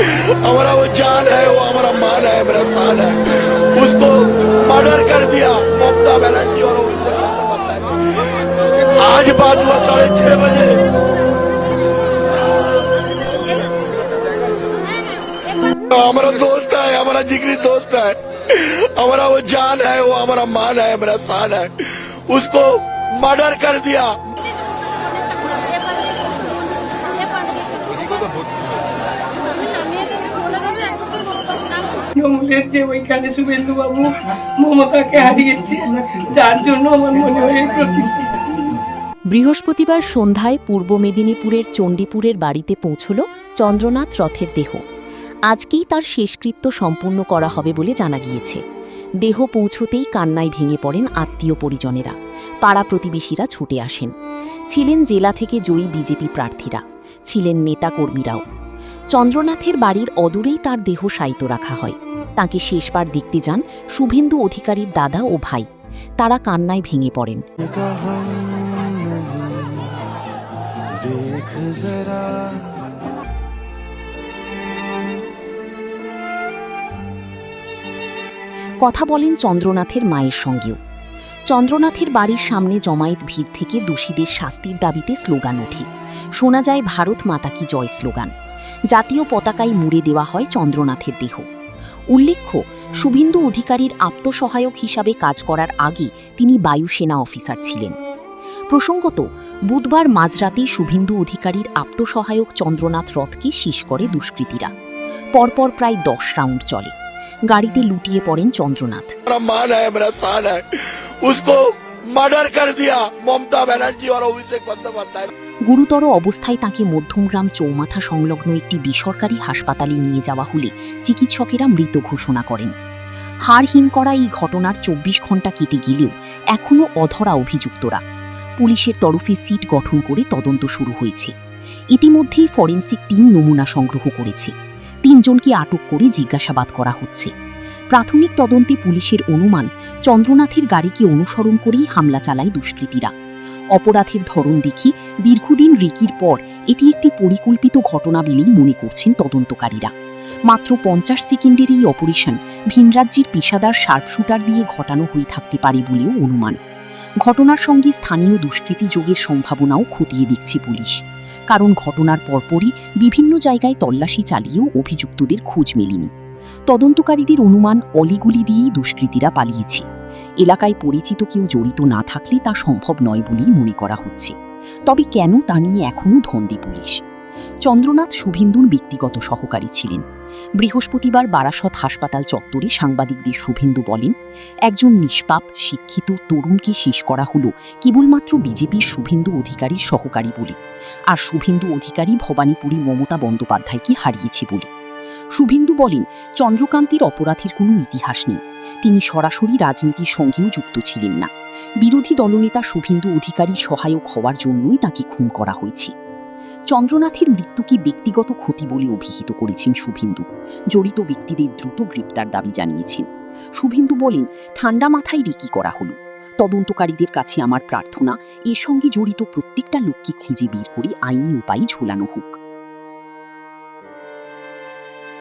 हमारा वो जान है, वो हमारा मान है, मेरा शान है। उसको मर्डर कर दिया ममता बनर्जी और अभिषेक बंदोपाध्याय ने। आज बात हुआ 6:30 बजे। हमारा दोस्त है, हमारा जिगरी दोस्त है, हमारा वो जान है, वो हमारा मान है, मेरा शान है। उसको मर्डर कर दिया। তৃণমূলের যে ওইখানে শুভেন্দু বাবু মমতাকে হারিয়েছে, যার জন্য আমার মনে হয় প্রতিষ্ঠিত। বৃহস্পতিবার সন্ধ্যায় পূর্ব মেদিনীপুরের চণ্ডীপুরের বাড়িতে পৌঁছল চন্দ্রনাথ রথের দেহ। আজকেই তার শেষকৃত্য সম্পূর্ণ করা হবে বলে জানা গিয়েছে। দেহ পৌঁছতেই কান্নায় ভেঙে পড়েন আত্মীয় পরিজনেরা, পাড়া প্রতিবেশীরা ছুটে আসেন। ছিলেন জেলা থেকে জয়ী বিজেপি প্রার্থীরা, ছিলেন নেতাকর্মীরাও। চন্দ্রনাথের বাড়ির অদূরেই তার দেহ শায়িত রাখা হয়। তাকে শেষবার দেখতে যান শুভেন্দু অধিকারীর দাদা ও ভাই। তারা কান্নায় ভেঙে পড়েন। কথা বলেন চন্দ্রনাথের মায়ের সঙ্গেও। চন্দ্রনাথের বাড়ির সামনে জমায়েত ভিড় থেকে দোষীদের শাস্তির দাবিতে স্লোগান ওঠে। শোনা যায় ভারত মাতা কি জয় স্লোগান। জাতীয় পতাকায় মুড়ে দেওয়া হয় চন্দ্রনাথের দেহ। উল্লেখ্য, শুভেন্দু অধিকারীর আত্মসহায়ক হিসাবে কাজ করার আগে তিনি বায়ুসেনা অফিসার ছিলেন। প্রসঙ্গত, বুধবার মাঝরাতে শুভেন্দু অধিকারীর আত্মসহায়ক চন্দ্রনাথ রথকে শীষ করে দুষ্কৃতীরা। পরপর প্রায় 10 রাউন্ড চলে। গাড়িতে লুটিয়ে পড়েন চন্দ্রনাথ। मान है, मेरा शान है। उसको मर्डर कर दिया ममता बनर्जी और अभिषेक बंदोपाध्याय। গুরুতর অবস্থায় তাঁকে মধ্যমগ্রাম চৌমাথা সংলগ্ন একটি বেসরকারি হাসপাতালে নিয়ে যাওয়া হলে চিকিৎসকেরা মৃত ঘোষণা করেন। হাড়হীন করা এই ঘটনার 24 ঘণ্টা কেটে গেলেও এখনও অধরা অভিযুক্তরা। পুলিশের তরফে সিট গঠন করে তদন্ত শুরু হয়েছে। ইতিমধ্যেই ফরেনসিক টিম নমুনা সংগ্রহ করেছে। 3 জনকে আটক করে জিজ্ঞাসাবাদ করা হচ্ছে। প্রাথমিক তদন্তে পুলিশের অনুমান, চন্দ্রনাথের গাড়িকে অনুসরণ করেই হামলা চালায় দুষ্কৃতীরা। অপরাধের ধরন দেখি দীর্ঘদিন রিকির পর এটি একটি পরিকল্পিত ঘটনা বলেই মনে করছেন তদন্তকারীরা। মাত্র 50 সেকেন্ডের এই অপারেশন ভিনরাজ্যের পেশাদার শার্পশুটার দিয়ে ঘটানো হয়ে থাকতে পারে বলেও অনুমান। ঘটনার সঙ্গে স্থানীয় দুষ্কৃতী যোগের সম্ভাবনাও খতিয়ে দেখছে পুলিশ। কারণ ঘটনার পরপরই বিভিন্ন জায়গায় তল্লাশি চালিয়েও অভিযুক্তদের খোঁজ মেলেনি। তদন্তকারীদের অনুমান, অলিগুলি দিয়েই দুষ্কৃতীরা পালিয়েছে। এলাকায় পরিচিত কেউ জড়িত না থাকলে তা সম্ভব নয় বলেই মনে করা হচ্ছে। তবে কেন, তা নিয়ে এখনও ধন্দে পুলিশ। চন্দ্রনাথ শুভেন্দুর ব্যক্তিগত সহকারী ছিলেন। বৃহস্পতিবার বারাসত হাসপাতাল চত্বরে সাংবাদিকদের শুভেন্দু বলেন, একজন নিষ্পাপ শিক্ষিত তরুণকে শেষ করা হলো কেবলমাত্র বিজেপির শুভেন্দু অধিকারীর সহকারী বলে, আর শুভেন্দু অধিকারী ভবানীপুরে মমতা বন্দ্যোপাধ্যায়কে হারিয়েছে বলে। শুভেন্দু বলেন, চন্দ্রকান্তের অপরাধের কোনো ইতিহাস নেই। তিনি সরাসরি রাজনীতির সঙ্গেও যুক্ত ছিলেন না। বিরোধী দলনেতা শুভেন্দু অধিকারীর সহায়ক হওয়ার জন্যই তাকে খুন করা হয়েছে। চন্দ্রনাথের মৃত্যুকে ব্যক্তিগত ক্ষতি বলে অভিহিত করেছেন শুভেন্দু। জড়িত ব্যক্তিদের দ্রুত গ্রেপ্তার দাবি জানিয়েছেন। শুভেন্দু বলেন, ঠান্ডা মাথায় রেকি করা হলো। তদন্তকারীদের কাছে আমার প্রার্থনা, এর সঙ্গে জড়িত প্রত্যেকটা লোককে খুঁজে বের করে আইনি উপায়ে ঝোলানো হোক।